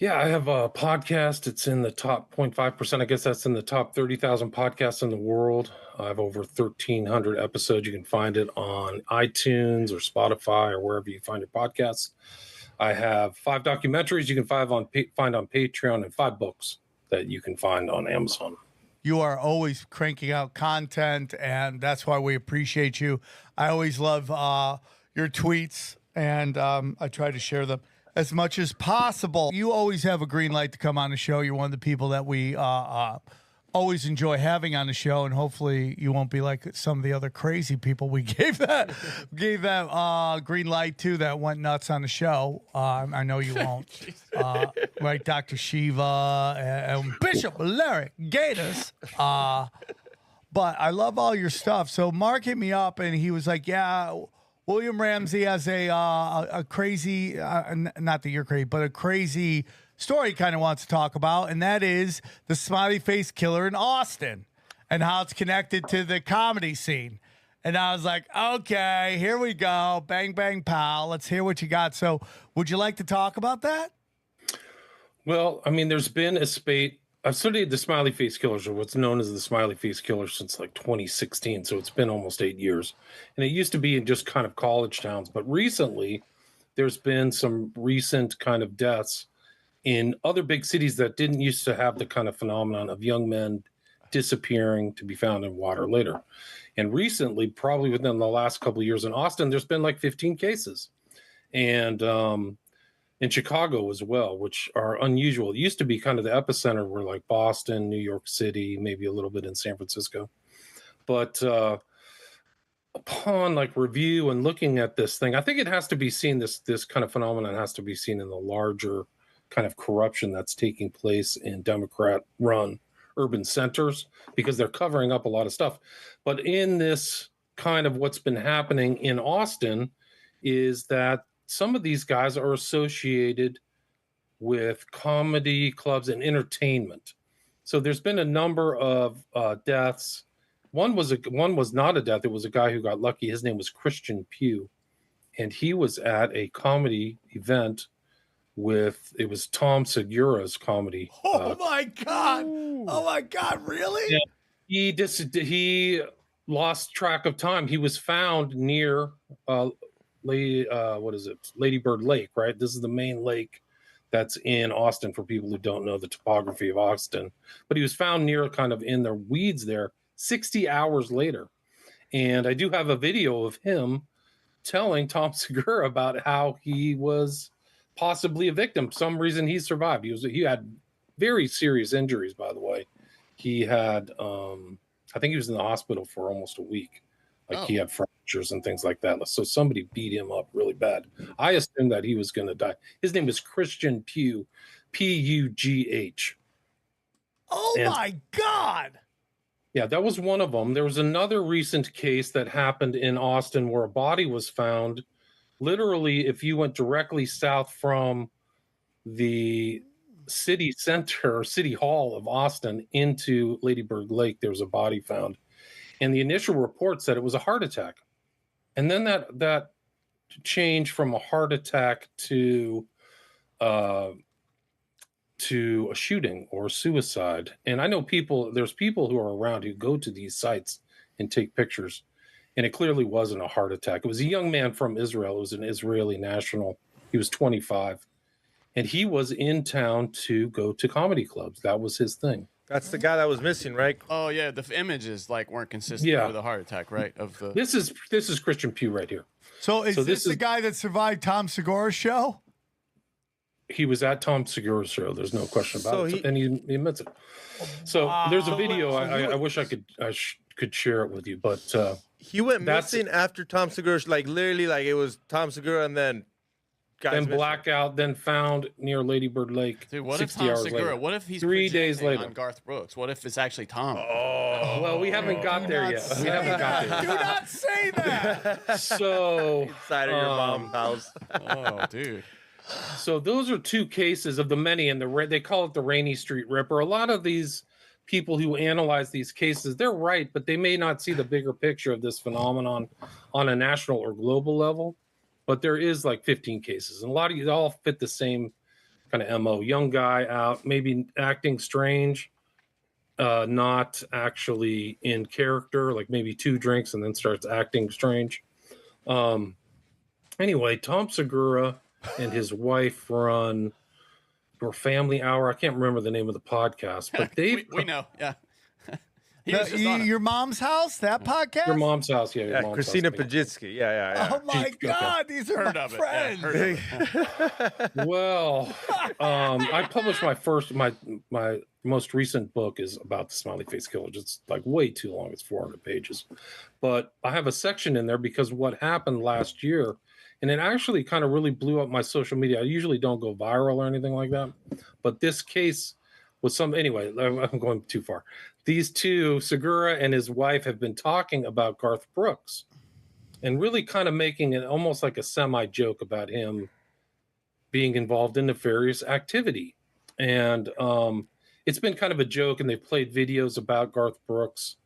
Yeah, I have a podcast. It's in the top 0.5%. I guess that's in the top 30,000 podcasts in the world. I have over 1,300 episodes. You can find it on iTunes or Spotify or wherever you find your podcasts. I have 5 documentaries you can find on Patreon and 5 books that you can find on Amazon. You are always cranking out content, and that's why we appreciate you. I always love your tweets, and I try to share them as much as possible. You always have a green light to come on the show. You're one of the people that we always enjoy having on the show, and hopefully you won't be like some of the other crazy people we gave that green light to that went nuts on the show. I know you won't. Right, Dr. Shiva and Bishop Larry Gators. But I love all your stuff. So Mark hit me up, and he was like, yeah, William Ramsay has a crazy, not that you're crazy, but a crazy story he kind of wants to talk about, and that is the smiley face killer in Austin and how it's connected to the comedy scene. And I was like, okay, here we go. Bang, bang, pal. Let's hear what you got. So would you like to talk about that? Well, I mean, there's been a spate. I've studied the smiley face killers, or what's known as the smiley face killers, since like 2016. So it's been almost 8 years. And it used to be in just kind of college towns. But recently, there's been some recent kind of deaths in other big cities that didn't used to have the kind of phenomenon of young men disappearing to be found in water later. And recently, probably within the last couple of years in Austin, there's been like 15 cases. And in Chicago as well, which are unusual. It used to be kind of the epicenter where like Boston, New York City, maybe a little bit in San Francisco. But upon like review and looking at this thing, I think it has to be seen, this kind of phenomenon has to be seen in the larger kind of corruption that's taking place in Democrat-run urban centers, because they're covering up a lot of stuff. But in this kind of what's been happening in Austin is that some of these guys are associated with comedy clubs and entertainment. So there's been a number of deaths. One was not a death. It was a guy who got lucky. His name was Christian Pugh, and he was at a comedy event it was Tom Segura's comedy. Oh my God! Oh my God! Really? He lost track of time. He was found near Lady Bird Lake, right? This is the main lake that's in Austin for people who don't know the topography of Austin. But he was found near, kind of in the weeds there, 60 hours later. And I do have a video of him telling Tom Segura about how he was possibly a victim. For some reason he survived. He had very serious injuries, by the way. He had I think he was in the hospital for almost a week. He had fractures and things like that. So somebody beat him up really bad. I assumed that he was going to die. His name was Christian Pugh, P-U-G-H. My God. Yeah, that was one of them. There was another recent case that happened in Austin where a body was found. Literally, if you went directly south from the city center or city hall of Austin into Lady Bird Lake, there was a body found. And the initial report said it was a heart attack. And then that changed from a heart attack to a shooting or suicide. And I know there's people who are around who go to these sites and take pictures. And it clearly wasn't a heart attack. It was a young man from Israel. It was an Israeli national. He was 25. And he was in town to go to comedy clubs. That was his thing. That's the guy that was missing, right? Oh yeah, the images weren't consistent with a heart attack, right? This is Christian Pugh right here. So is this the guy that survived Tom Segura's show? He was at Tom Segura's show. There's no question about it, and he admits it. So there's a video. I wish I could share it with you, but he went missing after Tom Segura's, like literally, like it was Tom Segura and then blackout, then found near Lady Bird Lake. Dude, what 60 if Tom hours Segura? later. What if he's 3 days later on Garth Brooks? What if it's actually Tom? Oh, well, we haven't got there yet. We haven't got there. Do not say that. So inside of your mom's house. Oh, dude. So those are 2 cases of the many, and they call it the Rainy Street Ripper. A lot of these people who analyze these cases, they're right, but they may not see the bigger picture of this phenomenon on a national or global level. But there is like 15 cases, and a lot of you all fit the same kind of MO. Young guy out, maybe acting strange, not actually in character, like maybe 2 drinks and then starts acting strange. Anyway, Tom Segura and his wife run or Family Hour. I can't remember the name of the podcast, but we know. Yeah. Your mom's house, that podcast? Your mom's house, yeah. Your mom's Christina house, Pajitsky. Yeah. Oh my God, these are Heard my of it. friends. Yeah, heard of it. Well, I published my most recent book is about the Smiley Face Killers. It's like way too long. It's 400 pages, but I have a section in there because what happened last year, and it actually kind of really blew up my social media. I usually don't go viral or anything like that, but this case was anyway, I'm going too far. These two, Segura and his wife, have been talking about Garth Brooks and really kind of making it almost like a semi-joke about him being involved in nefarious activity. And it's been kind of a joke, and they've played videos about Garth Brooks.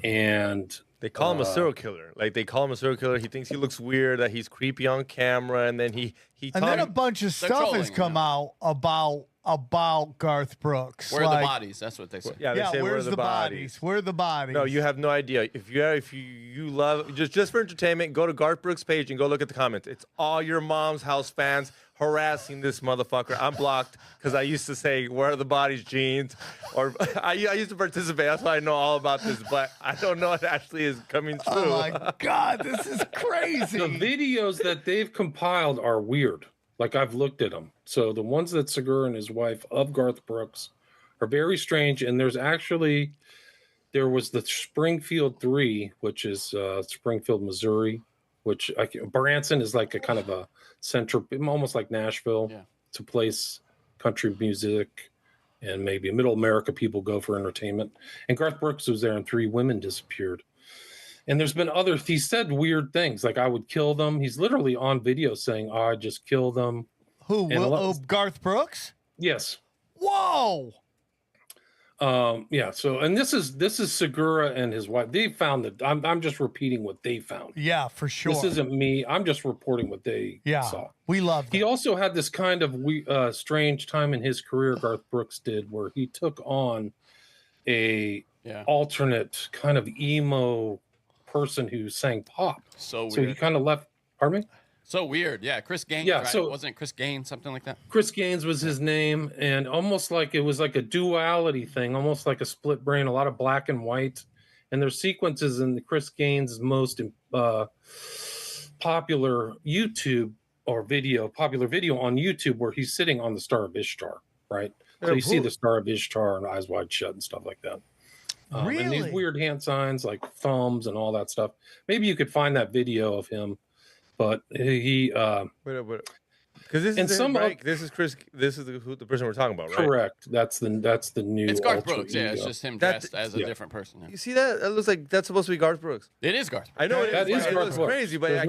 And they call him a serial killer. Like, they call him a serial killer. He thinks he looks weird, that he's creepy on camera, and then and then a bunch of stuff has come out about Garth Brooks. Where are the bodies? That's what they say. Yeah, they say, where's the bodies? Where are the bodies? No, you have no idea. If you love just for entertainment, go to Garth Brooks' page and go look at the comments. It's all your mom's house fans harassing this motherfucker. I'm blocked because I used to say, "Where are the bodies, Jeans?" Or I used to participate. That's why I know all about this, but I don't know if it actually is coming true. Oh my God, this is crazy. The videos that they've compiled are weird. Like, I've looked at them. So the ones that Segura and his wife of Garth Brooks are very strange. And there was the Springfield 3, which is Springfield, Missouri, which Branson is like a kind of a center, almost like Nashville. Yeah. It's a place, country music, and maybe middle America people go for entertainment. And Garth Brooks was there and 3 women disappeared. And there's been he said weird things, like I would kill them. He's literally on video saying, oh, I just kill them. Who? Garth Brooks? Yes. Whoa. Yeah. So, and this is Segura and his wife. They found that I'm just repeating what they found. Yeah, for sure. This isn't me. I'm just reporting what they saw. We love that. He also had this kind of strange time in his career, Garth Brooks did, where he took on a alternate kind of emo person who sang pop. So weird. So he kind of left. Pardon me? So weird. Yeah, Chris Gaines. Yeah, right? so wasn't it Chris Gaines, something like that? Chris Gaines was his name, and almost like it was like a duality thing, almost like a split brain, a lot of black and white. And there's sequences in the Chris Gaines' most popular video on YouTube where he's sitting on the Star of Ishtar, right? So you see the Star of Ishtar and Eyes Wide Shut and stuff like that. Really? And these weird hand signs like thumbs and all that stuff. Maybe you could find that video of him, but he because this is him, right? This is Chris. This is the person we're talking about, right? Correct. That's the new. It's Garth Brooks. Yeah, it's just him dressed as a different person. Yeah. You see that? It looks like that's supposed to be Garth Brooks. It is Garth Brooks. I know that is Garth Brooks. Crazy, but I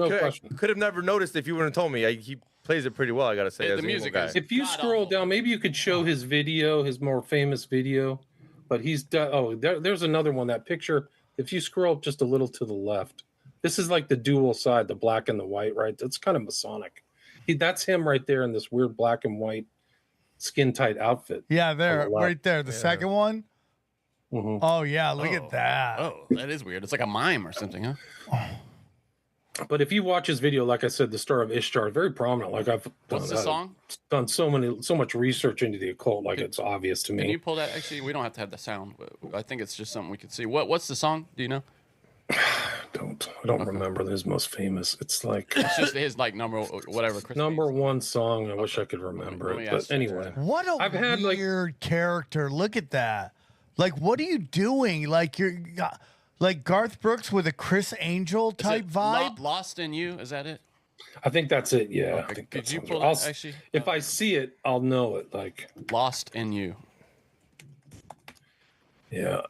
could have never noticed if you wouldn't have told me. He plays it pretty well. I gotta say, the music guy. is. If you scroll down, maybe you could show his video, his more famous video. But he's there's another one. That picture. If you scroll just a little to the left, this is like the dual side, the black and the white, right? That's kind of Masonic. That's him right there in this weird black and white skin tight outfit. Yeah, there, right there. The second one. Mm-hmm. Oh yeah, look at that. Oh, that is weird. It's like a mime or something, huh? But if you watch his video, like I said, the Star of Ishtar, very prominent. Like I've What's the song? Done so much research into the occult, like it's obvious to me. Can you pull that? Actually, we don't have to have the sound. But I think it's just something we could see. What's the song? Do you know? I don't remember his most famous. It's like it's just his like number one song. I wish I could remember it, but anyway. What a weird character! Look at that. Like, what are you doing? Like you're. Like Garth Brooks with a Chris Angel type vibe? Lost in You, is that it? I think that's it, yeah. Okay. I think Could you right. pull that, actually? If I see it, I'll know it. Like Lost in You. Yeah,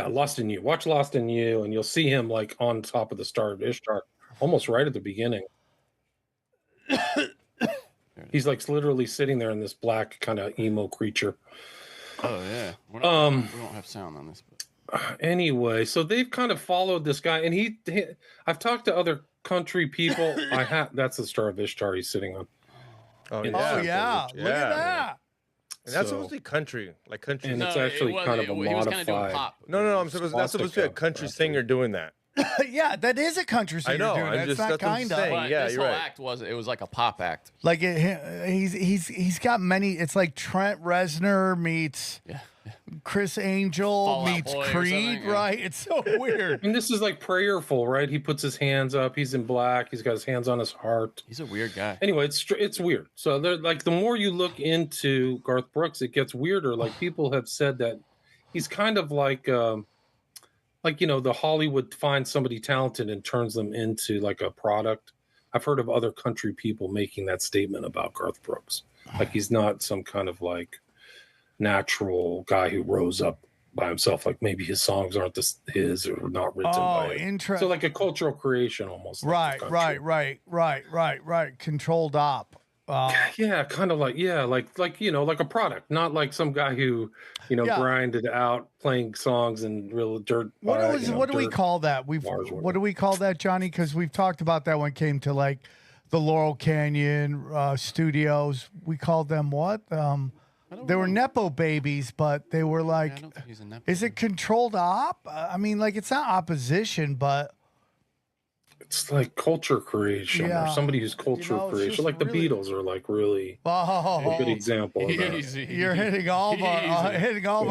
Lost in You. Watch Lost in You, and you'll see him like on top of the Star of Ishtar, almost right at the beginning. He's like literally sitting there in this black kind of emo creature. Oh yeah. We don't have sound on this. But... Anyway, so they've kind of followed this guy, and I've talked to other country people. That's the Star of Ishtar he's sitting on. Oh in yeah, Oh yeah, Village. look at Yeah. that. And that's So- supposed to be country, like country. And no, it's actually kind of a he was kind of doing modified. pop. I'm supposed. That's supposed to be a country Swastika, singer doing that. Yeah, that is a country singer know, doing I'm that. It's just- not that's what I'm kind of. saying. But Yeah, this you're whole right. act was like a pop act. Like he's got many. It's like Trent Reznor meets Yeah. Chris Angel Fall Out meets Boy or Creed, something, yeah. right? It's so weird. And this is like prayerful, right? He puts his hands up. He's in black. He's got his hands on his heart. He's a weird guy. Anyway, it's weird. So they're like, the more you look into Garth Brooks, it gets weirder. Like, people have said that he's kind of like the Hollywood finds somebody talented and turns them into like a product. I've heard of other country people making that statement about Garth Brooks. Like, he's not some kind of like natural guy who rose up by himself. Like, maybe his songs aren't his or not written by him. Interesting. So like a cultural creation almost. like the Right. country. Controlled op. Yeah, kind of like like a product, not like some guy who grinded out playing songs and real dirt. What do we dirt call that? bars or What do we call that, Johnny? Because we've talked about that when it came to like the Laurel Canyon studios. We called them what? They were nepo babies, but they were like. I don't think he's a nepo. Is it controlled op? I mean, like, it's not opposition, but It's like culture creation Yeah. or somebody who's culture it's creation. just Like the really- Beatles are like really a good example of that. Easy. you're hitting all of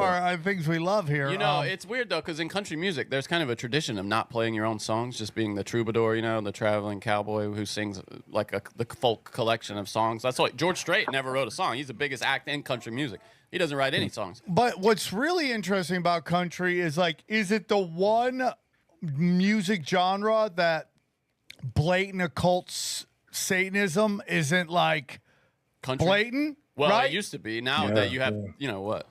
our things we love here. You know, it's weird though, because in country music, there's kind of a tradition of not playing your own songs, just being the troubadour, the traveling cowboy who sings like the folk collection of songs. That's why George Strait never wrote a song. He's the biggest act in country music. He doesn't write any songs. But what's really interesting about country is like, is it the one music genre that blatant occult Satanism isn't like Country. blatant? Well, right? it used to be. Now Yeah, that you have, what?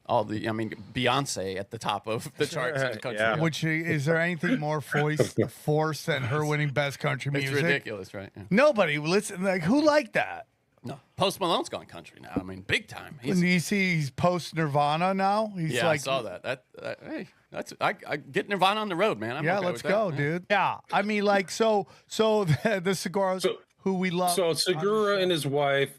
Beyonce at the top of the charts in country. Yeah. Which is there anything more force than her winning best country It's music? ridiculous, right? Yeah. Nobody listen. Like, who liked that? No, Post Malone's gone country now. I mean, big time. When you see he's post Nirvana now, he's Yeah, like, I saw that. Hey, I get Nirvana on the road, man. I'm yeah, okay let's with that. go, Yeah. dude. Yeah, I mean, like, so the Seguras, who we love. So Segura and his wife,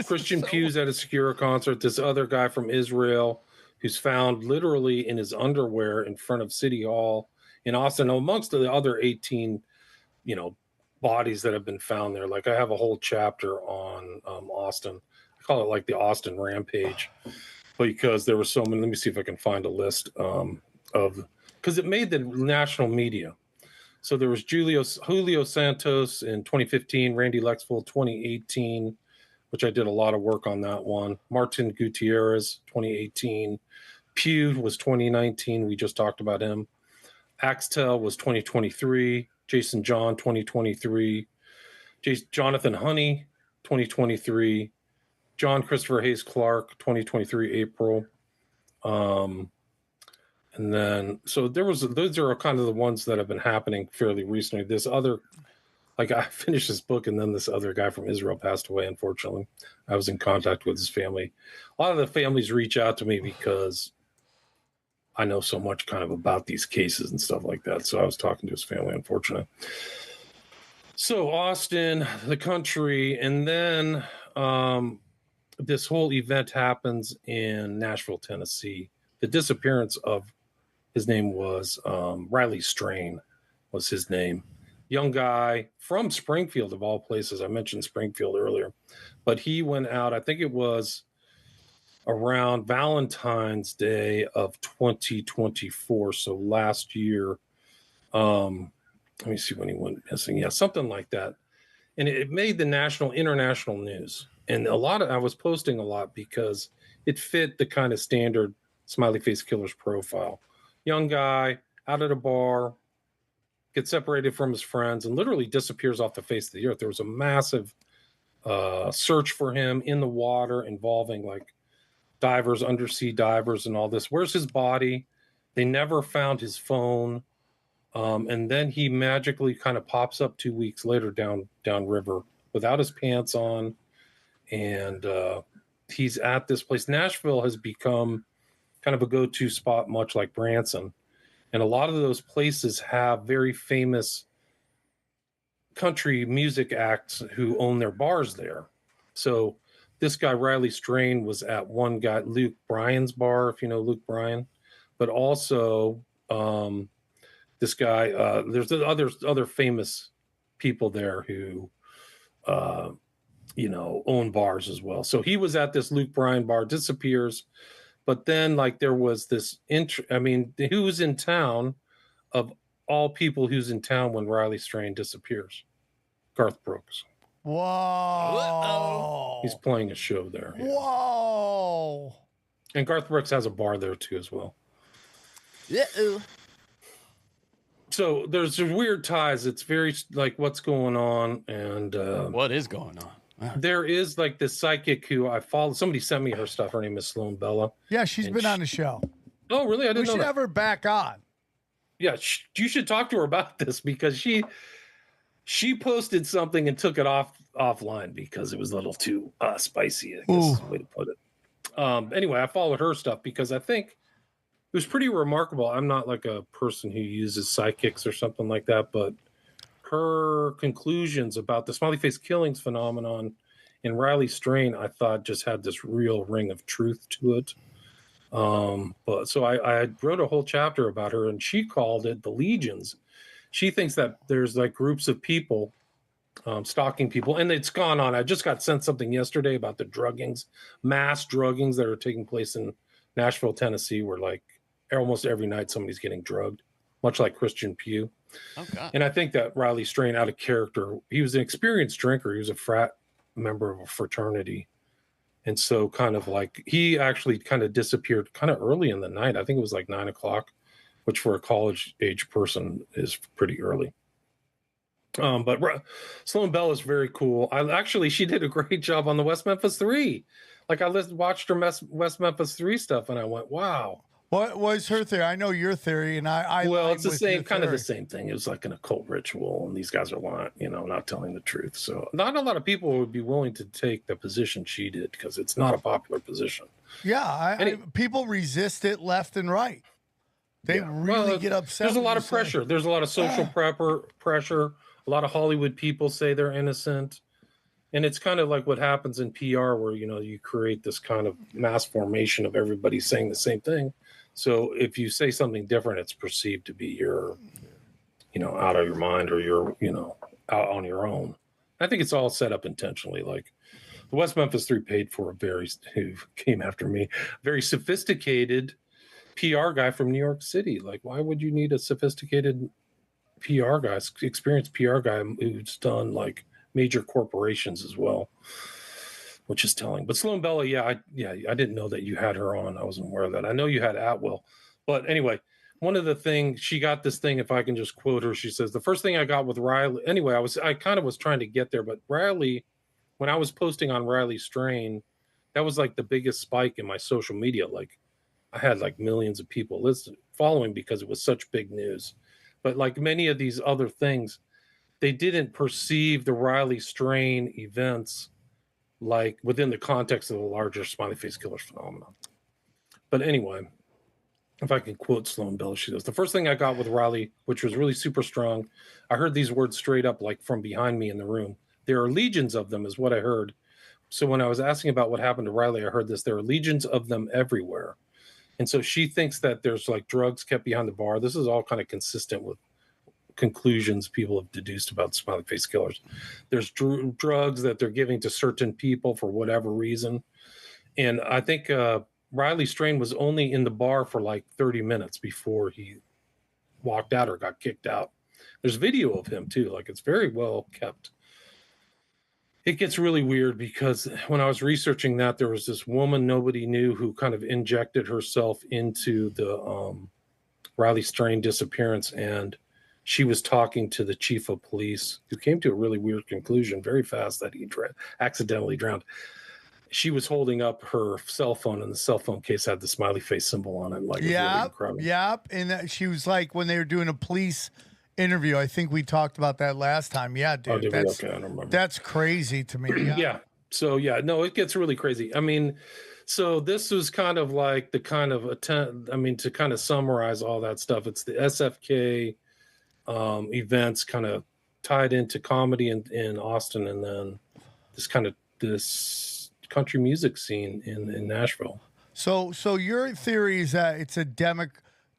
Christian Pugh's at a Segura concert. This other guy from Israel who's found literally in his underwear in front of City Hall in Austin, amongst the other 18, bodies that have been found there. Like, I have a whole chapter on Austin. I call it like the Austin Rampage, because there were so many. Let me see if I can find a list because it made the national media. So there was Julio Santos in 2015, Randy Lexville 2018, which I did a lot of work on that one. Martin Gutierrez 2018, Pugh was 2019. We just talked about him. Axtell was 2023. Jason John 2023. Jonathan Honey 2023. John Christopher Hayes Clark 2023 April. And then those are kind of the ones that have been happening fairly recently. This other, like, I finished this book and then this other guy from Israel passed away, unfortunately. I was in contact with his family. A lot of the families reach out to me because I know so much kind of about these cases and stuff like that. So I was talking to his family, unfortunately. So Austin, the country, and then this whole event happens in Nashville, Tennessee. The disappearance of, his name was Riley Strain was his name. Young guy from Springfield, of all places. I mentioned Springfield earlier. But he went out, I think it was around Valentine's Day of 2024, so last year. Let me see when he went missing. Yeah, something like that. And it made the international news. And I was posting a lot because it fit the kind of standard smiley face killer's profile. Young guy out at a bar, gets separated from his friends, and literally disappears off the face of the earth. There was a massive search for him in the water involving like divers, undersea divers, and all this. Where's his body? They never found his phone. And then he magically kind of pops up 2 weeks later downriver without his pants on. And he's at this place. Nashville has become kind of a go-to spot, much like Branson. And a lot of those places have very famous country music acts who own their bars there. So this guy, Riley Strain, was at one guy, Luke Bryan's bar, if you know Luke Bryan, but also this guy, there's other famous people there who, own bars as well. So he was at this Luke Bryan bar, disappears. But then like there was this, who's in town of all people who's in town when Riley Strain disappears? Garth Brooks. Whoa. He's playing a show there. Yeah. Whoa. And Garth Brooks has a bar there too as well. So there's weird ties. It's very like what's going on, and what is going on? Wow. There is like this psychic who I follow. Somebody sent me her stuff. Her name is Sloan Bella. Yeah, she's been on the show. Oh, really? I didn't know We should that. have her back on. Yeah, you should talk to her about this because she posted something and took it offline because it was a little too spicy, I guess is the way to put it. Anyway, I followed her stuff because I think it was pretty remarkable. I'm not like a person who uses psychics or something like that, but her conclusions about the smiley face killings phenomenon in Riley Strain, I thought just had this real ring of truth to it. But so I wrote a whole chapter about her, and she called it the legions. She thinks that there's like groups of people stalking people, and it's gone on. I just got sent something yesterday about the druggings, mass druggings that are taking place in Nashville, Tennessee, where like almost every night somebody's getting drugged, much like Christian Pugh. Oh, God. And I think that Riley Strain, out of character, he was an experienced drinker. He was a frat member of a fraternity. And so kind of like he actually kind of disappeared kind of early in the night. I think it was like 9 o'clock, which for a college age person is pretty early. But Sloan Bell is very cool. She did a great job on the West Memphis 3. Like I watched her West Memphis 3 stuff and I went, wow. What was her theory? I know your theory, and I well, it's the same kind of the same thing. It was like an occult ritual, and these guys are not telling the truth. So not a lot of people would be willing to take the position she did because it's not a popular position. Yeah, people resist it left and right. They really get upset. There's a lot of pressure. There's a lot of social pressure. A lot of Hollywood people say they're innocent. And it's kind of like what happens in PR where, you create this kind of mass formation of everybody saying the same thing. So if you say something different, it's perceived to be you're, out of your mind or you're, out on your own. I think it's all set up intentionally. Like the West Memphis 3 paid for who came after me, very sophisticated PR guy from New York City. Like, why would you need a sophisticated PR guy, experienced PR guy who's done like major corporations as well, which is telling. But Sloan Bella, I didn't know that you had her on. I wasn't aware of that. I know you had Atwill. But anyway, one of the things, she got this thing, if I can just quote her, she says, the first thing I got with Riley, anyway, I kind of was trying to get there, but Riley, when I was posting on Riley Strain, that was like the biggest spike in my social media. Like I had like millions of people following because it was such big news. But like many of these other things, they didn't perceive the Riley Strain events like within the context of the larger smiley face killers phenomenon. But anyway, if I can quote Sloan Bell, she says, the first thing I got with Riley, which was really super strong, I heard these words straight up like from behind me in the room. There are legions of them is what I heard. So when I was asking about what happened to Riley, I heard this, there are legions of them everywhere. And so she thinks that there's like drugs kept behind the bar. This is all kind of consistent with conclusions people have deduced about smiley face killers. There's drugs that they're giving to certain people for whatever reason. And I think Riley Strain was only in the bar for like 30 minutes before he walked out or got kicked out. There's video of him too. Like it's very well kept. It gets really weird because when I was researching that, there was this woman nobody knew who kind of injected herself into the Riley Strain disappearance, and she was talking to the chief of police, who came to a really weird conclusion very fast that he accidentally drowned. She was holding up her cell phone, and the cell phone case had the smiley face symbol on it. Like, it was really incredible. Yep. And she was like, when they were doing a police interview, I think we talked about that last time. Yeah, dude. Oh, did we? Okay, I don't remember. That's crazy to me. Yeah. Yeah. So, no, it gets really crazy. I mean, so this was kind of like the kind of attempt, to kind of summarize all that stuff. It's the SFK events kind of tied into comedy in Austin, and then this this country music scene in Nashville. So your theory is that it's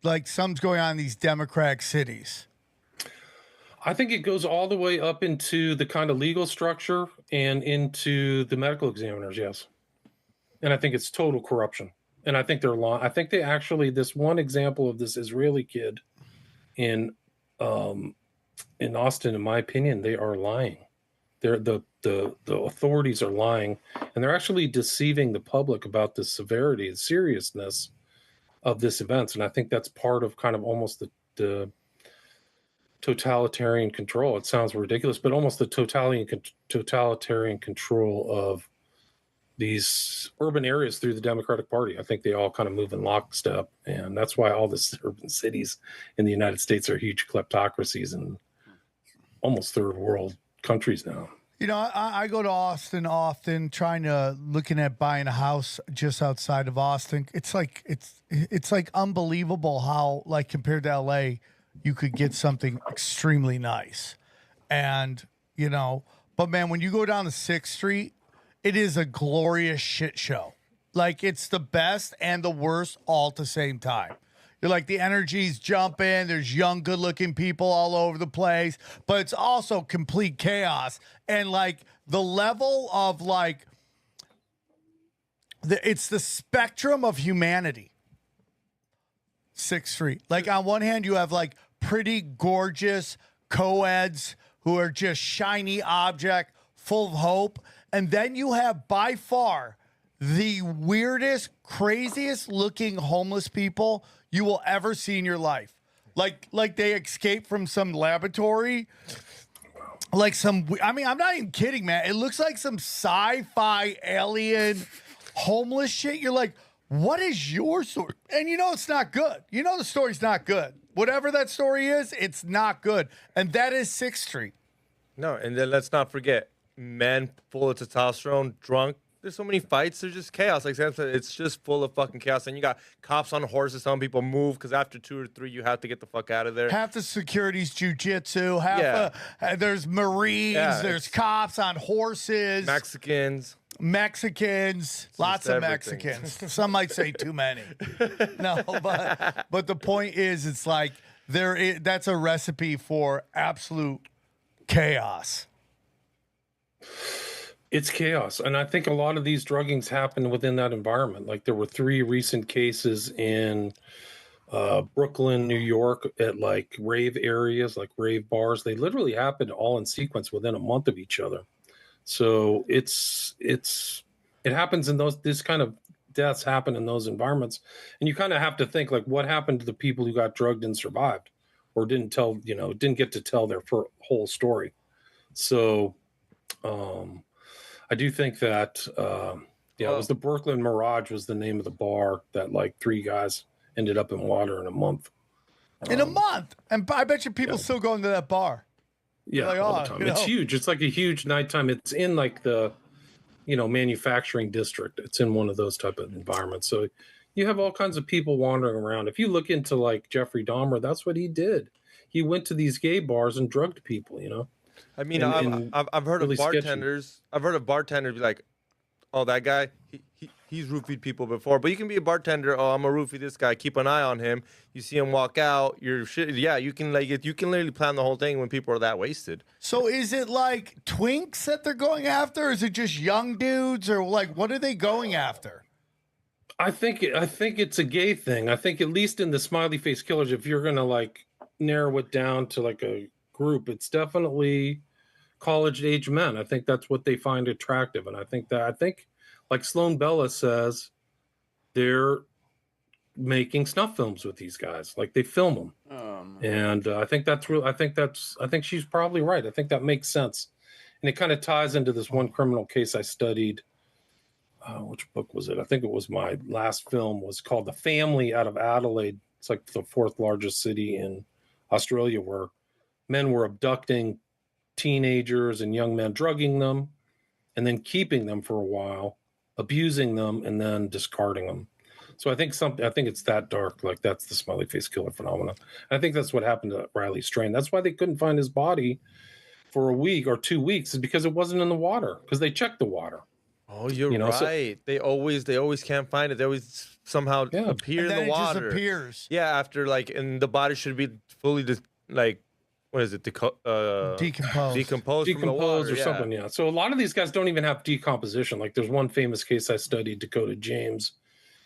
like something's going on in these Democratic cities. I think it goes all the way up into the kind of legal structure and into the medical examiners, yes. And I think it's total corruption. And I think they're lying. I think they actually, this one example of this Israeli kid in Austin, in my opinion, they are lying. They're the authorities are lying, and they're actually deceiving the public about the severity and seriousness of this event. And I think that's part of kind of almost the totalitarian control. It sounds ridiculous, but almost the totalitarian control of these urban areas through the Democratic Party. I think they all kind of move in lockstep, and that's why all these urban cities in the United States are huge kleptocracies and almost third world countries now. You know, I go to Austin often, looking at buying a house just outside of Austin. It's like unbelievable how, like, compared to LA, you could get something extremely nice. And, you know, but man, when you go down to 6th Street, it is a glorious shit show. Like, it's the best and the worst all at the same time. You're like, the energy's jumping. There's young, good-looking people all over the place. But it's also complete chaos. And, like, the level of, like, it's the spectrum of humanity. 6th Street. Like, on one hand, you have, like, pretty gorgeous co-eds who are just shiny object, full of hope. And then you have, by far, the weirdest, craziest looking homeless people you will ever see in your life. Like they escaped from some laboratory. Like some, I mean, I'm not even kidding, man. It looks like some sci-fi alien homeless shit. You're like, what is your story? And you know it's not good. You know the story's not good. Whatever that story is, it's not good. And that is 6th Street. No, and then let's not forget, men full of testosterone, drunk. There's so many fights. There's just chaos. Like Sam said, it's just full of fucking chaos. And you got cops on horses. Some people move because after 2 or 3, you have to get the fuck out of there. Half the security's jujitsu. There's Marines. There's cops on horses. Mexicans. Lots of Mexicans. Some might say too many. No, but the point is, it's like that's a recipe for absolute chaos. It's chaos. And I think a lot of these druggings happen within that environment. Like, there were 3 recent cases in Brooklyn, New York, at like rave areas, like rave bars. They literally happened all in sequence within a month of each other. So it happens in this kind of deaths happen in those environments. And you kind of have to think, like, what happened to the people who got drugged and survived or didn't get to tell their whole story. So, I do think that, it was the Brooklyn Mirage was the name of the bar that like 3 guys ended up in water in a month. In a month? And I bet you people still go into that bar. Yeah, like, all the time. It's huge. It's like a huge nighttime. It's in like the, manufacturing district. It's in one of those type of environments. So you have all kinds of people wandering around. If you look into like Jeffrey Dahmer, that's what he did. He went to these gay bars and drugged people, I mean, I've heard really of bartenders. sketchy. I've heard of bartenders be like, "Oh, that guy, he's roofied people before." But you can be a bartender. "Oh, I'm gonna roofie this guy. Keep an eye on him." You see him walk out. You're shit. Yeah, you can literally plan the whole thing when people are that wasted. So is it like twinks that they're going after? Or is it just young dudes, or like what are they going after? I think it's a gay thing. I think at least in the Smiley Face Killers, if you're gonna like narrow it down to like a group, it's definitely college age men. I think that's what they find attractive. And I think like Sloan Bella says, they're making snuff films with these guys. Like, they film them. And I think that's real. I think she's probably right. I think that makes sense. And it kind of ties into this one criminal case I studied. Which book was it? I think it was my last film, was called The Family, out of Adelaide. It's like the 4th largest city in Australia, where men were abducting teenagers and young men, drugging them, and then keeping them for a while, abusing them, and then discarding them. So I think it's that dark. Like, that's the Smiley Face Killer phenomenon. I think that's what happened to Riley Strain. That's why they couldn't find his body for a week or 2 weeks, is because it wasn't in the water, because they checked the water. Oh, you're You know, so- right. They always can't find it. They always somehow appear And in then the it water. just appears. Yeah, after like, and the body should be fully what is it? Decomposed. Decomposed from the water, or yeah. something. Yeah. So a lot of these guys don't even have decomposition. Like there's one famous case I studied, Dakota James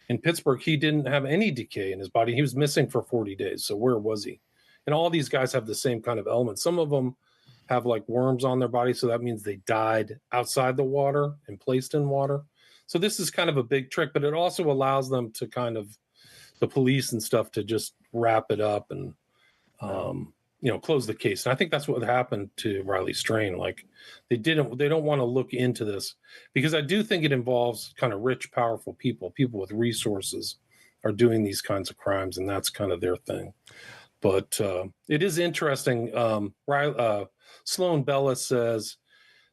in Pittsburgh. He didn't have any decay in his body. He was missing for 40 days. So where was he? And all these guys have the same kind of elements. Some of them have like worms on their body. So that means they died outside the water and placed in water. So this is kind of a big trick, but it also allows them to kind of, the police and stuff, to just wrap it up and, close the case. And I think that's what happened to Riley Strain. Like they don't want to look into this, because I do think it involves kind of rich, powerful people with resources are doing these kinds of crimes. And that's kind of their thing. But it is interesting. Sloan Bella says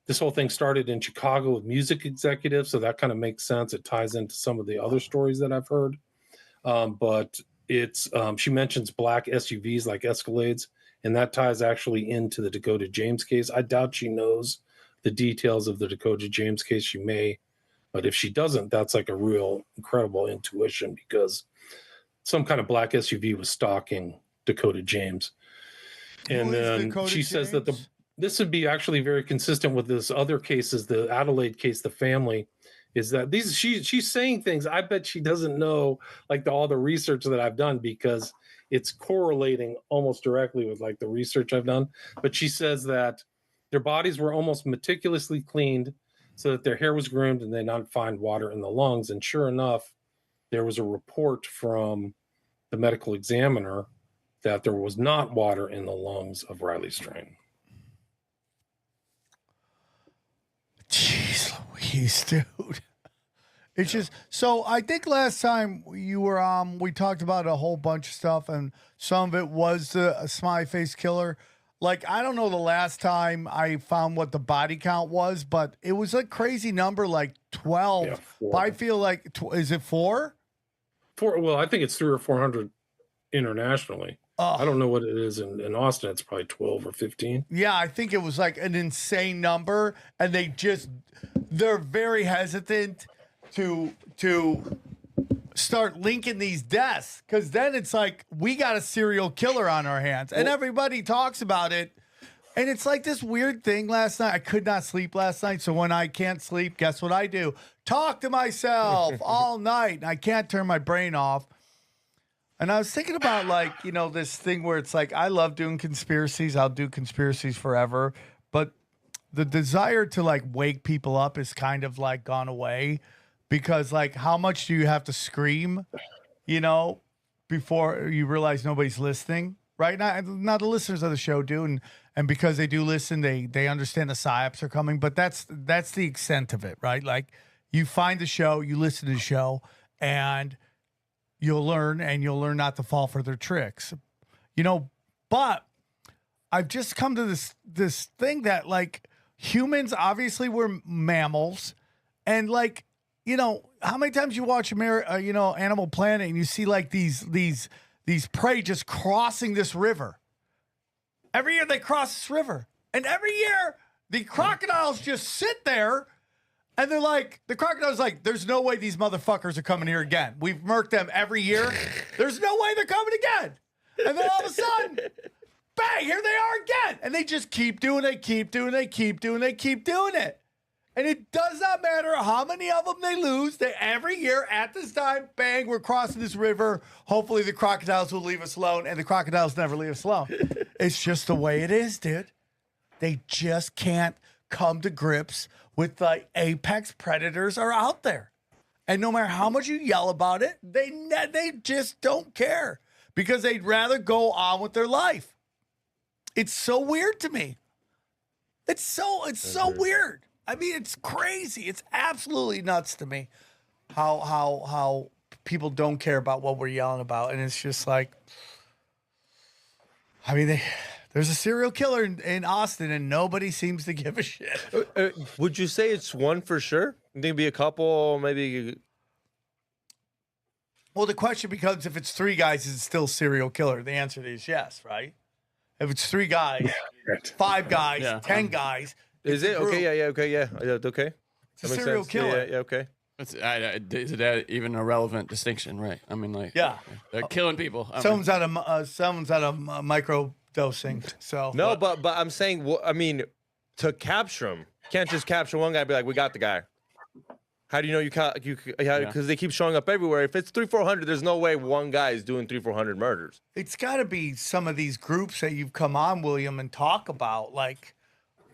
this whole thing started in Chicago with music executives. So that kind of makes sense. It ties into some of the other stories that I've heard. But it's she mentions black SUVs like Escalades, and that ties actually into the Dakota James case. I doubt she knows the details of the Dakota James case. She may, but if she doesn't, that's like a real incredible intuition, because some kind of black SUV was stalking Dakota James. And then she says that this would be actually very consistent with this other cases, the Adelaide case, the family, is that she's saying things I bet she doesn't know, like all the research that I've done, because it's correlating almost directly with like the research I've done. But she says that their bodies were almost meticulously cleaned so that their hair was groomed and they not find water in the lungs. And sure enough, there was a report from the medical examiner that there was not water in the lungs of Riley Strain. Jeez Louise, dude. It's just, so I think last time you were we talked about a whole bunch of stuff, and some of it was a smiley face killer. Like, I don't know the last time I found what the body count was, but it was a crazy number, like 12. Yeah, 4. But I feel like, is it 4? 4. Well, I think it's 300 or 400 internationally. I don't know what it is in Austin. It's probably 12 or 15. Yeah, I think it was like an insane number, and they're very hesitant to start linking these deaths, because then it's like we got a serial killer on our hands, and everybody talks about it, and it's like this weird thing. Last night I could not sleep last night, so when I can't sleep, guess what I do? Talk to myself all night, and I can't turn my brain off. And I was thinking about, like, this thing where it's like, I love doing conspiracies. I'll do conspiracies forever. But the desire to, like, wake people up is kind of, like, gone away. Because, like, how much do you have to scream, before you realize nobody's listening? Right? Now the listeners of the show do. And because they do listen, they understand the psyops are coming. But that's the extent of it, right? Like, you find the show, you listen to the show, and you'll learn not to fall for their tricks, but I've just come to this thing that, like, humans, obviously we're mammals, and, like, how many times you watch Animal Planet, and you see like these prey just crossing this river. Every year they cross this river, and every year the crocodiles just sit there. And they're like, the crocodile's like, there's no way these motherfuckers are coming here again. We've murked them every year. There's no way they're coming again. And then all of a sudden, bang, here they are again. And they just keep doing it. And it does not matter how many of them they lose. Every year at this time, bang, we're crossing this river. Hopefully the crocodiles will leave us alone. And the crocodiles never leave us alone. It's just the way it is, dude. They just can't come to grips with the apex predators are out there. And no matter how much you yell about it, they just don't care, because they'd rather go on with their life. It's so weird to me. It's so weird. I mean, it's crazy. It's absolutely nuts to me how people don't care about what we're yelling about. And it's just like, I mean, there's a serial killer in Austin, and nobody seems to give a shit. Would you say it's one for sure? Maybe a couple, maybe. Well, the question becomes, if it's 3 guys, is it still serial killer? The answer is yes, right? If it's 3 guys, 5 guys, 10 guys. Is it? Okay, yeah, okay. It's a That makes serial sense. killer. Yeah, okay. Is that even a relevant distinction, right? I mean, like, Yeah. they're killing people. I mean, Someone's at a micro dosing. So No, but I'm saying, I mean, to capture him, you can't just capture one guy and be like, we got the guy. How do you know because they keep showing up everywhere. If it's 300-400, there's no way one guy is doing 300-400 murders. it's got to be some of these groups that you've come on, William, and talk about, like,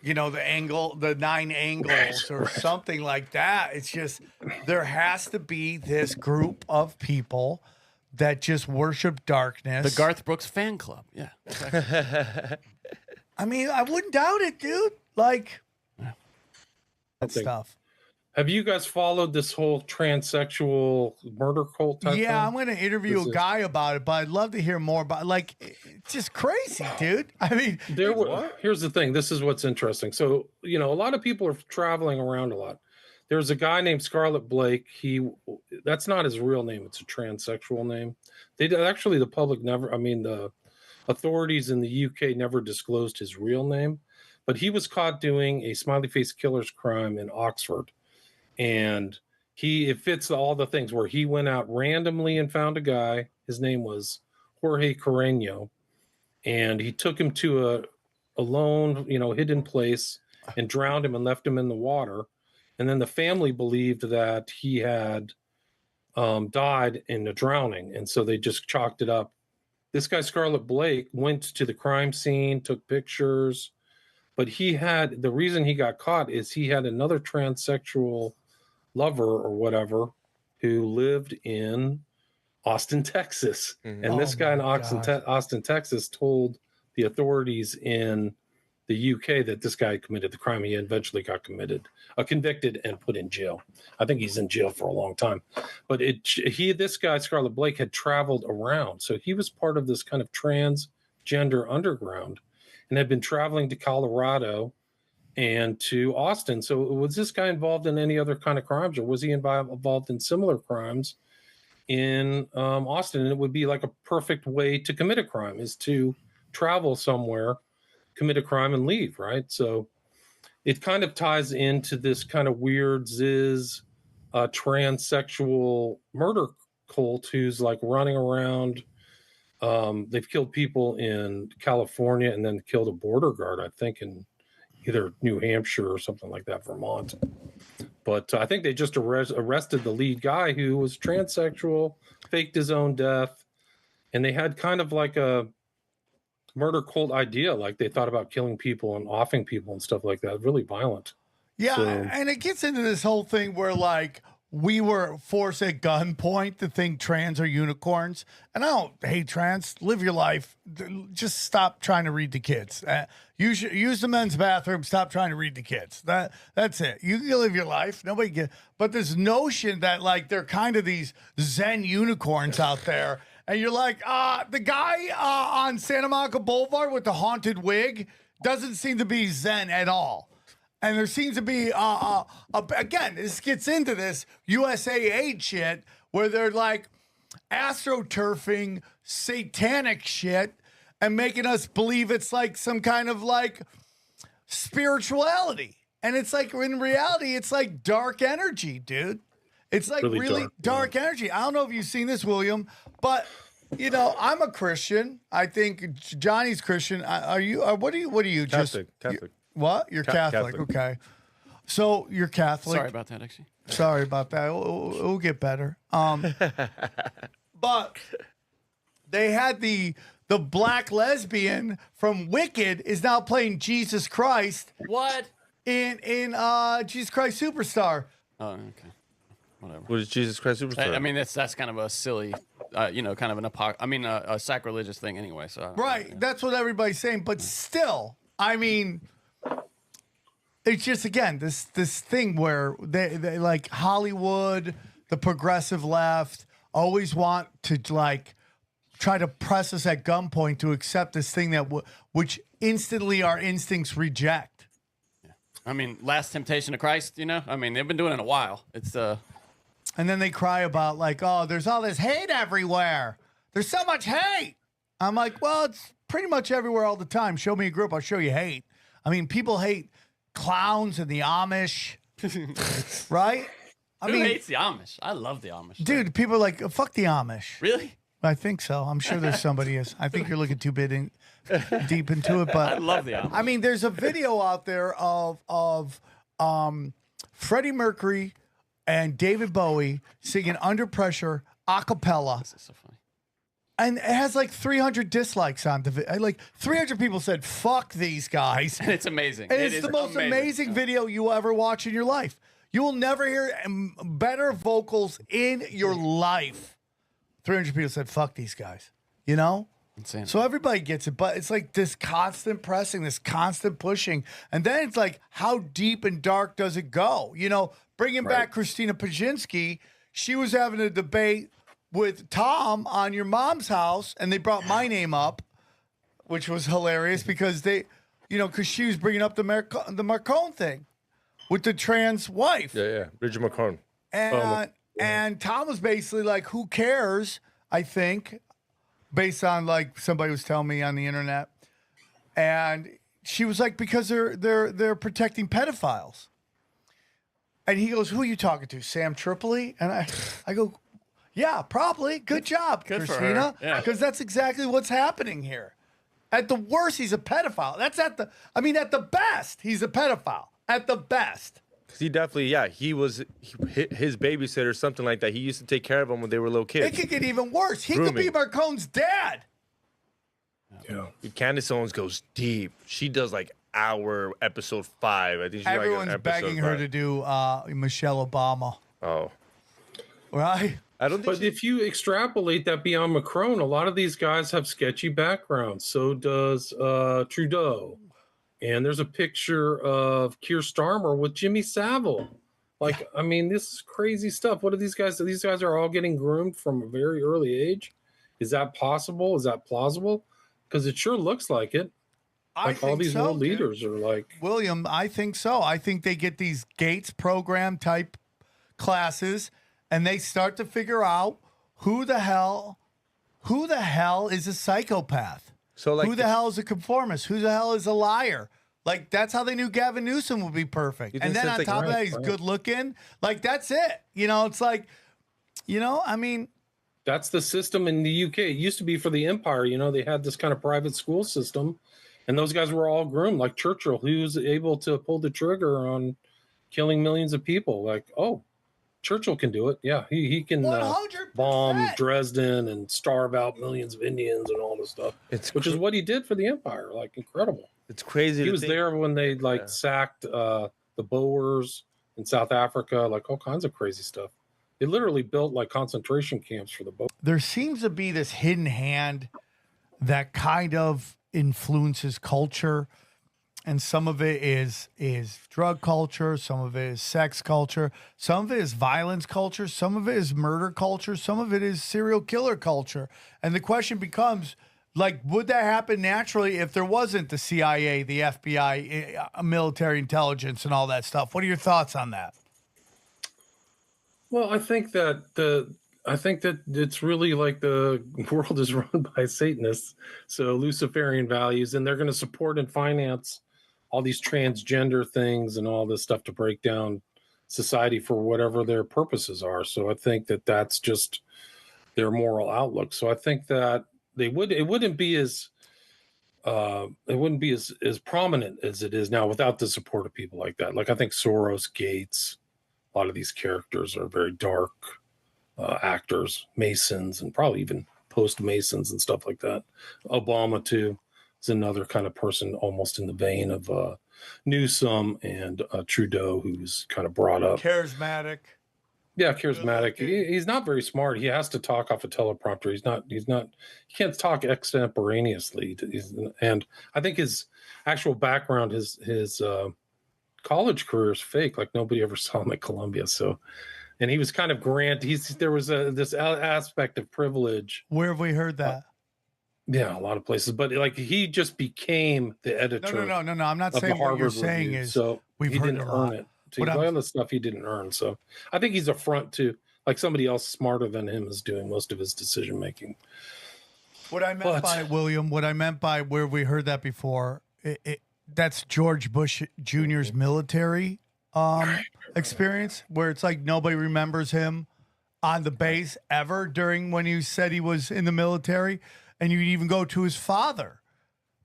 you know, the 9 angles or something like that. It's just, there has to be this group of people that just worship darkness. the Garth Brooks fan club. Yeah. I mean, I wouldn't doubt it, dude. Like, that stuff. Have you guys followed this whole transsexual murder cult type thing? Yeah, I'm going to interview a guy about it, but I'd love to hear more about, like, it's just crazy, dude. I mean, here's the thing. This is what's interesting. So, you know, a lot of people are traveling around a lot. There's a guy named Scarlett Blake. That's not his real name. It's a transsexual name. The public never, I mean, the authorities in the UK never disclosed his real name, but he was caught doing a smiley face killer's crime in Oxford. And it fits all the things where he went out randomly and found a guy. His name was Jorge Carreño, and he took him to a lone, hidden place and drowned him and left him in the water. And then the family believed that he had died in a drowning, and so they just chalked it up. This guy Scarlett Blake went to the crime scene, took pictures, but the reason he got caught is he had another transsexual lover or whatever who lived in Austin, Texas. Mm-hmm. And this guy in Austin, Texas told the authorities in the UK that this guy committed the crime. He eventually got convicted and put in jail. I think he's in jail for a long time. But this guy, Scarlett Blake, had traveled around. So he was part of this kind of transgender underground and had been traveling to Colorado and to Austin. So was this guy involved in any other kind of crimes, or was he involved in similar crimes in Austin? And it would be like a perfect way to commit a crime, is to travel somewhere, commit a crime, and leave, right? So it kind of ties into this kind of weird transsexual murder cult who's like running around. They've killed people in California and then killed a border guard, I think, in either New Hampshire or something like that, Vermont. But I think they just arrested the lead guy who was transsexual, faked his own death, and they had kind of like a murder cult idea. Like they thought about killing people and offing people and stuff like that. Really violent. Yeah, and it gets into this whole thing where, like, we were forced at gunpoint to think trans are unicorns. And I don't hate trans. Live your life. Just stop trying to read the kids. Use the men's bathroom. Stop trying to read the kids. That's it. You can live your life. Nobody can. But this notion that, like, they're kind of these Zen unicorns out there. And you're like, the guy on Santa Monica Boulevard with the haunted wig doesn't seem to be Zen at all. And there seems to be, again, this gets into this USAA shit where they're like astroturfing satanic shit and making us believe it's like some kind of like spirituality. And it's like, in reality, it's like dark energy, dude. It's like really dark energy. I don't know if you've seen this, William, but I'm a Christian. I think Johnny's Christian. Are you? What are you? Catholic. What? You're Catholic. Okay. So you're Catholic. Sorry about that, actually. Sorry about that. It'll get better. But they had the black lesbian from Wicked is now playing Jesus Christ. What? In Jesus Christ Superstar. Oh, okay. Whatever. What is Jesus Christ Superstar? I mean, that's kind of a silly, kind of an a sacrilegious thing anyway. So right. Yeah. That's what everybody's saying. But still, I mean, it's just, again, this thing where they like Hollywood, the progressive left, always want to like try to press us at gunpoint to accept this thing which instantly our instincts reject. Yeah. I mean, Last Temptation of Christ, I mean, they've been doing it a while. It's and then they cry about like, oh, there's all this hate everywhere. There's so much hate. I'm like, well, it's pretty much everywhere all the time. Show me a group, I'll show you hate. I mean, people hate clowns and the Amish. right? I Who mean, hates the Amish? I love the Amish. dude, people are like, fuck the Amish. Really? I think so. I'm sure there's somebody is. I think you're looking too deep into it, I but love the Amish. I mean, there's a video out there of Freddie Mercury and David Bowie singing Under Pressure a cappella. This is so funny. And it has like 300 dislikes on the video. Like 300 people said, fuck these guys. And it's amazing. And It it's is the most amazing video you will ever watch in your life. You will never hear better vocals in your life. 300 people said, fuck these guys. You know? Insane. So everybody gets it, but it's like this constant pressing, this constant pushing. And then it's like, how deep and dark does it go? You know, bringing back Christina Pajinski, she was having a debate with Tom on Your Mom's House, and they brought my name up, which was hilarious because they, you know, because she was bringing up the Marcone thing with the trans wife. Yeah. Bridget McCone. And Tom was basically like, who cares, I think, based on like somebody was telling me on the internet. And she was like, because they're protecting pedophiles. And he goes, who are you talking to? Sam Tripoli? And I go, yeah, probably. Good job, Good for Christina. her. Yeah. Because that's exactly what's happening here. At the worst, he's a pedophile. That's at the best, he's a pedophile. At the best. Because he definitely, he was his babysitter, something like that. He used to take care of them when they were little kids. It could get even worse. He could be Marcone's dad. Yeah. Candace Owens goes deep. She does like episode 5. I think she's Everyone's like begging her to do Michelle Obama. Oh. Right? I don't think But if you extrapolate that beyond Macron, a lot of these guys have sketchy backgrounds. So does Trudeau. And there's a picture of Keir Starmer with Jimmy Savile. Like, I mean, this is crazy stuff. What are these guys? These guys are all getting groomed from a very early age. Is that possible? Is that plausible? Because it sure looks like it. Like all these world leaders are like. William, I think so. I think they get these Gates program type classes and they start to figure out who the hell is a psychopath. So like, who the hell is a conformist? Who the hell is a liar? Like, that's how they knew Gavin Newsom would be perfect. And then on top of that, he's good looking. Like, that's it. You know, it's like, you know, I mean. That's the system in the UK. It used to be for the empire. You know, they had this kind of private school system. And those guys were all groomed, like Churchill, who was able to pull the trigger on killing millions of people. Like, oh, Churchill can do it. Yeah, he can bomb Dresden and starve out millions of Indians and all this stuff, which is what he did for the empire. Like, incredible. It's crazy. He was there when they sacked the Boers in South Africa, like all kinds of crazy stuff. They literally built like concentration camps for the Boers. There seems to be this hidden hand that kind of influences culture. And some of it is drug culture, some of it is sex culture, some of it is violence culture, some of it is murder culture, some of it is serial killer culture. And the question becomes, like, would that happen naturally if there wasn't the CIA, the FBI, military intelligence, and all that stuff? What are your thoughts on that? Well, I think that it's really like the world is run by Satanists, so Luciferian values, and they're going to support and finance all these transgender things and all this stuff to break down society for whatever their purposes are. So I think that that's just their moral outlook. So I think that it wouldn't be as prominent as it is now without the support of people like that. Like, I think Soros, Gates, a lot of these characters are very dark actors, Masons, and probably even post-Masons and stuff like that. Obama too is another kind of person almost in the vein of Newsom and Trudeau, who's kind of brought up. Charismatic. Yeah, charismatic. He's not very smart. He has to talk off a teleprompter. He can't talk extemporaneously. And I think his actual background, his college career is fake. Like, nobody ever saw him at Columbia. So, and he was kind of there was this aspect of privilege. Where have we heard that? Yeah, a lot of places. But like, he just became the editor. No. I'm not saying what you're saying is so we've heard didn't earn it. So all the stuff he didn't earn. So I think he's a front to like somebody else smarter than him is doing most of his decision making. What I meant by William, what I meant by where we heard that before, that's George Bush Jr.'s military experience where it's like nobody remembers him on the base ever during when he said he was in the military? And you'd even go to his father,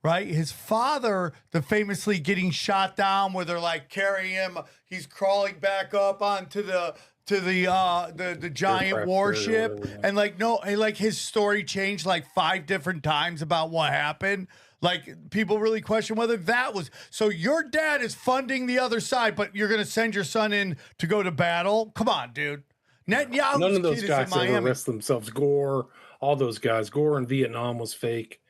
right? His father, the famously getting shot down where they're like carrying him, he's crawling back up onto the giant Aircraft warship, carrier, yeah. and like no, and like his story changed like 5 different times about what happened. Like people really question whether that was so. Your dad is funding the other side, but you're gonna send your son in to go to battle. Come on, dude. Netanyahu's None of those kid is guys in ever Miami. risked themselves. Gore, all those guys. Gore in Vietnam was fake.